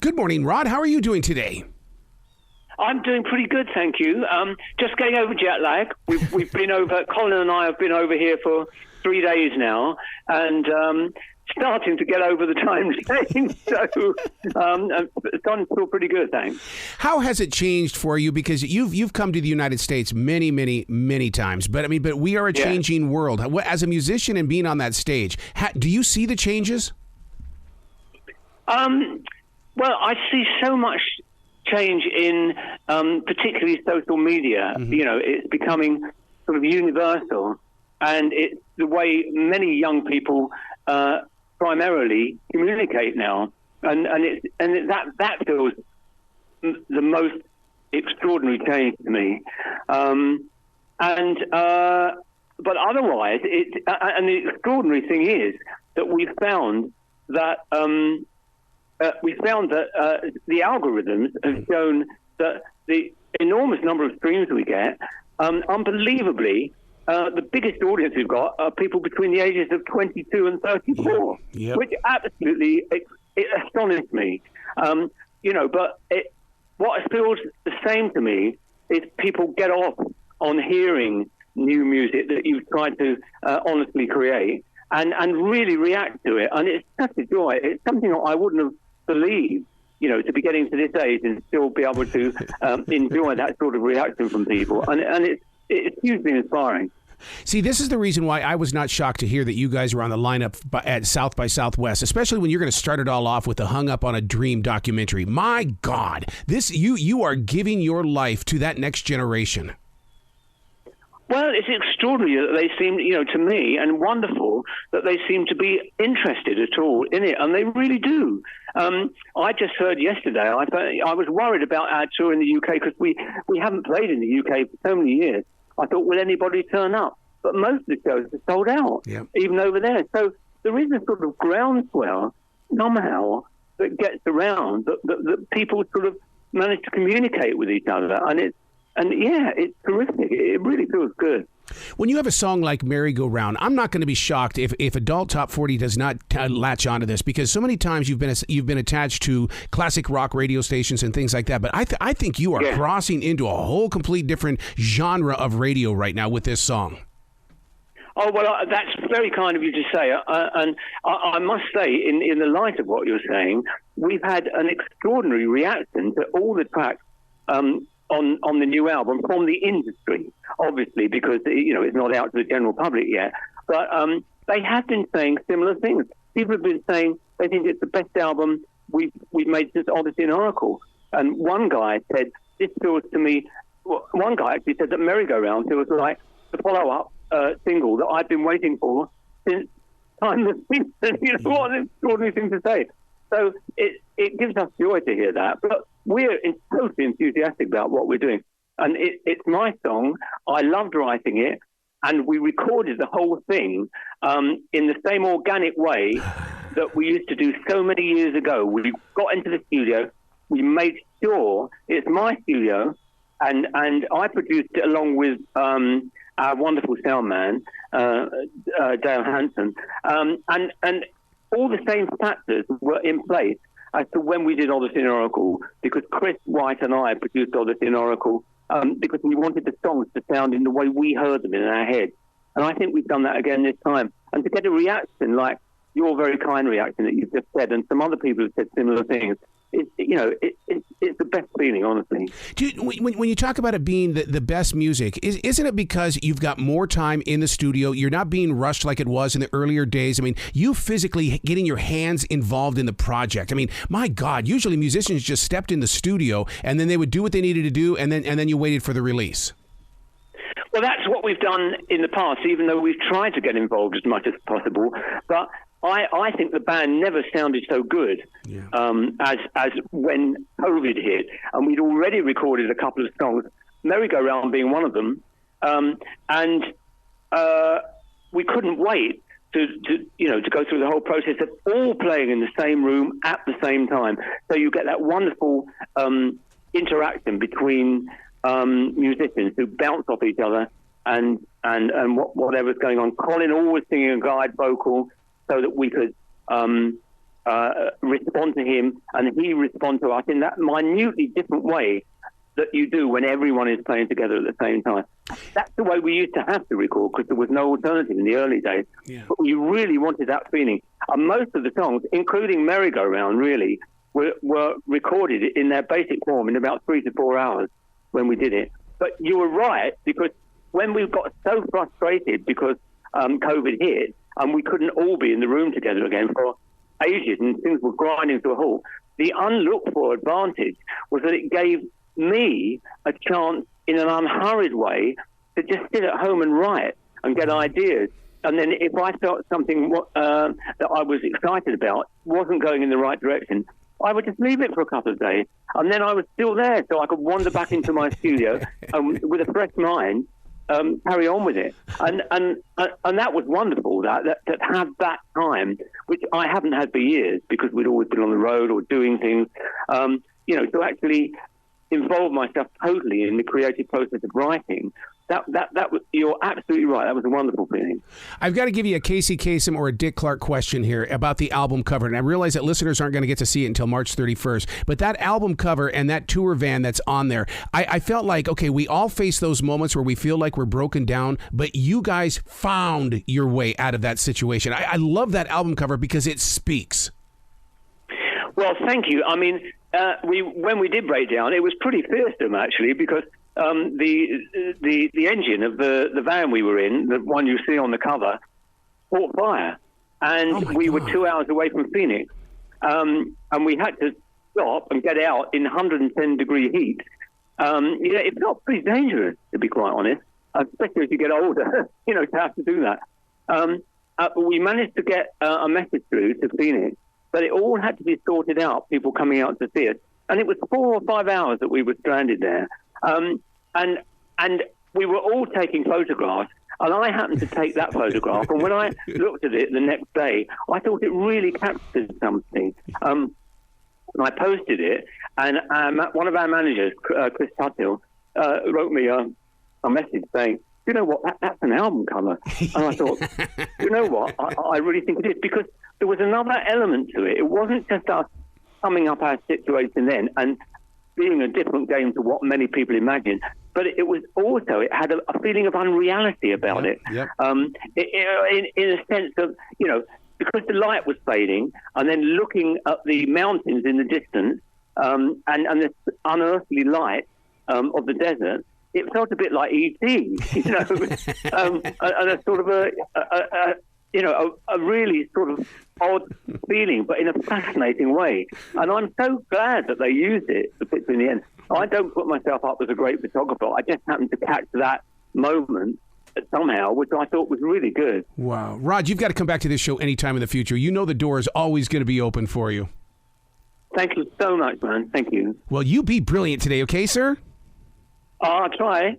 Good morning, Rod. How are you doing today? I'm doing pretty good, thank you. Just getting over jet lag. We've been over. Colin and I have been over here for 3 days now, and starting to get over the time change. So it's starting to feel pretty good, thanks. How has it changed for you? Because you've come to the United States many, many, many times. But we are a changing world. As a musician and being on that stage, do you see the changes? Well, I see so much change in particularly social media. Mm-hmm. You know, it's becoming sort of universal, and it's the way many young people primarily communicate now, and that feels the most extraordinary change to me. But otherwise, and the extraordinary thing is that we found that. The algorithms have shown that the enormous number of streams we get, unbelievably, the biggest audience we've got are people between the ages of 22 and 34, which absolutely it astonished me. But what feels the same to me is people get off on hearing new music that you've tried to honestly create and really react to it. And it's such a joy. It's something that I wouldn't have believed, to be getting to this age and still be able to enjoy that sort of reaction from people. And it's hugely inspiring. See, this is the reason why I was not shocked to hear that you guys were on the lineup at South by Southwest, especially when you're going to start it all off with the Hung Up on a Dream documentary. My God, you are giving your life to that next generation. Well, it's extraordinary that they seem, to me, and wonderful that they seem to be interested at all in it, and they really do. I just heard yesterday, I was worried about our tour in the UK because we haven't played in the UK for so many years. I thought, will anybody turn up? But most of the shows are sold out, even over there. So there is a sort of groundswell somehow that gets around that people sort of manage to communicate with each other, and it's terrific. It really feels good. When you have a song like Merry Go Round, I'm not going to be shocked if Adult Top 40 does not latch onto this, because so many times you've been attached to classic rock radio stations and things like that. But I think you are crossing into a whole complete different genre of radio right now with this song. Oh, well, that's very kind of you to say. And I must say, in the light of what you're saying, we've had an extraordinary reaction to all the tracks on the new album from the industry, obviously, because it's not out to the general public yet. But they have been saying similar things. People have been saying they think it's the best album we've made since Odessey and Oracle. And one guy said, "This feels to me." One guy actually said that Merry Go Round feels like the follow-up single that I've been waiting for since time of season. What an extraordinary thing to say. So it gives us joy to hear that. But we're totally enthusiastic about what we're doing. And it's my song. I loved writing it. And we recorded the whole thing in the same organic way that we used to do so many years ago. We got into the studio. We made sure it's my studio. And I produced it along with our wonderful sound man, Dale Hansen. And all the same factors were in place as to when we did Odessey and Oracle, because Chris White and I produced Odessey and Oracle because we wanted the songs to sound in the way we heard them in our heads. And I think we've done that again this time. And to get a reaction like your very kind reaction that you've just said, and some other people have said similar things, it's the best feeling, honestly. When you talk about it being the best music, isn't it because you've got more time in the studio? You're not being rushed like it was in the earlier days. I mean, you physically getting your hands involved in the project. I mean, my God, usually musicians just stepped in the studio and then they would do what they needed to do, and then you waited for the release. Well, that's what we've done in the past, even though we've tried to get involved as much as possible. But I think the band never sounded so good as when COVID hit, and we'd already recorded a couple of songs, Merry Go Round being one of them, and we couldn't wait to go through the whole process of all playing in the same room at the same time. So you get that wonderful interaction between musicians who bounce off each other and whatever's going on. Colin always singing a guide vocal, so that we could respond to him and he respond to us in that minutely different way that you do when everyone is playing together at the same time. That's the way we used to have to record because there was no alternative in the early days. Yeah. But we really wanted that feeling. And most of the songs, including Merry Go Round, really, were recorded in their basic form in about 3 to 4 hours when we did it. But you were right, because when we got so frustrated because COVID hit and we couldn't all be in the room together again for ages and things were grinding to a halt, the unlooked for advantage was that it gave me a chance in an unhurried way to just sit at home and write and get ideas. And then if I felt something that I was excited about wasn't going in the right direction, I would just leave it for a couple of days. And then I was still there, so I could wander back into my studio with a fresh mind, carry on with it. And that was wonderful, that had that time, which I haven't had for years because we'd always been on the road or doing things, to actually involve myself totally in the creative process of writing. That was, you're absolutely right. That was a wonderful feeling. I've got to give you a Casey Kasem or a Dick Clark question here about the album cover. And I realize that listeners aren't going to get to see it until March 31st. But that album cover and that tour van that's on there, I felt like, okay, we all face those moments where we feel like we're broken down, but you guys found your way out of that situation. I love that album cover because it speaks. Well, thank you. I mean, when we did break down, it was pretty fearsome, actually, because the engine of the van we were in, the one you see on the cover, caught fire. And we were 2 hours away from Phoenix. And we had to stop and get out in 110-degree heat. It felt pretty dangerous, to be quite honest, especially as you get older, to have to do that. We managed to get a message through to Phoenix, but it all had to be sorted out, people coming out to see us. And it was 4 or 5 hours that we were stranded there. And we were all taking photographs, and I happened to take that photograph. And when I looked at it the next day, I thought it really captured something. And I posted it, and one of our managers, Chris Tuthill, wrote me a message saying, you know what, that's an album cover. And I thought, you know what, I really think it is, because there was another element to it. It wasn't just us summing up our situation then and being a different game to what many people imagine, but it was also, it had a feeling of unreality about it. Yep. In a sense of, because the light was fading, and then looking at the mountains in the distance, and this unearthly light of the desert, it felt a bit like E.T., and a sort of a really sort of odd feeling, but in a fascinating way. And I'm so glad that they used it, the picture in the end. I don't put myself up as a great photographer. I just happened to catch that moment somehow, which I thought was really good. Wow. Rod, you've got to come back to this show anytime in the future. You know the door is always going to be open for you. Thank you so much, man. Thank you. Well, you be brilliant today, okay, sir? I'll try.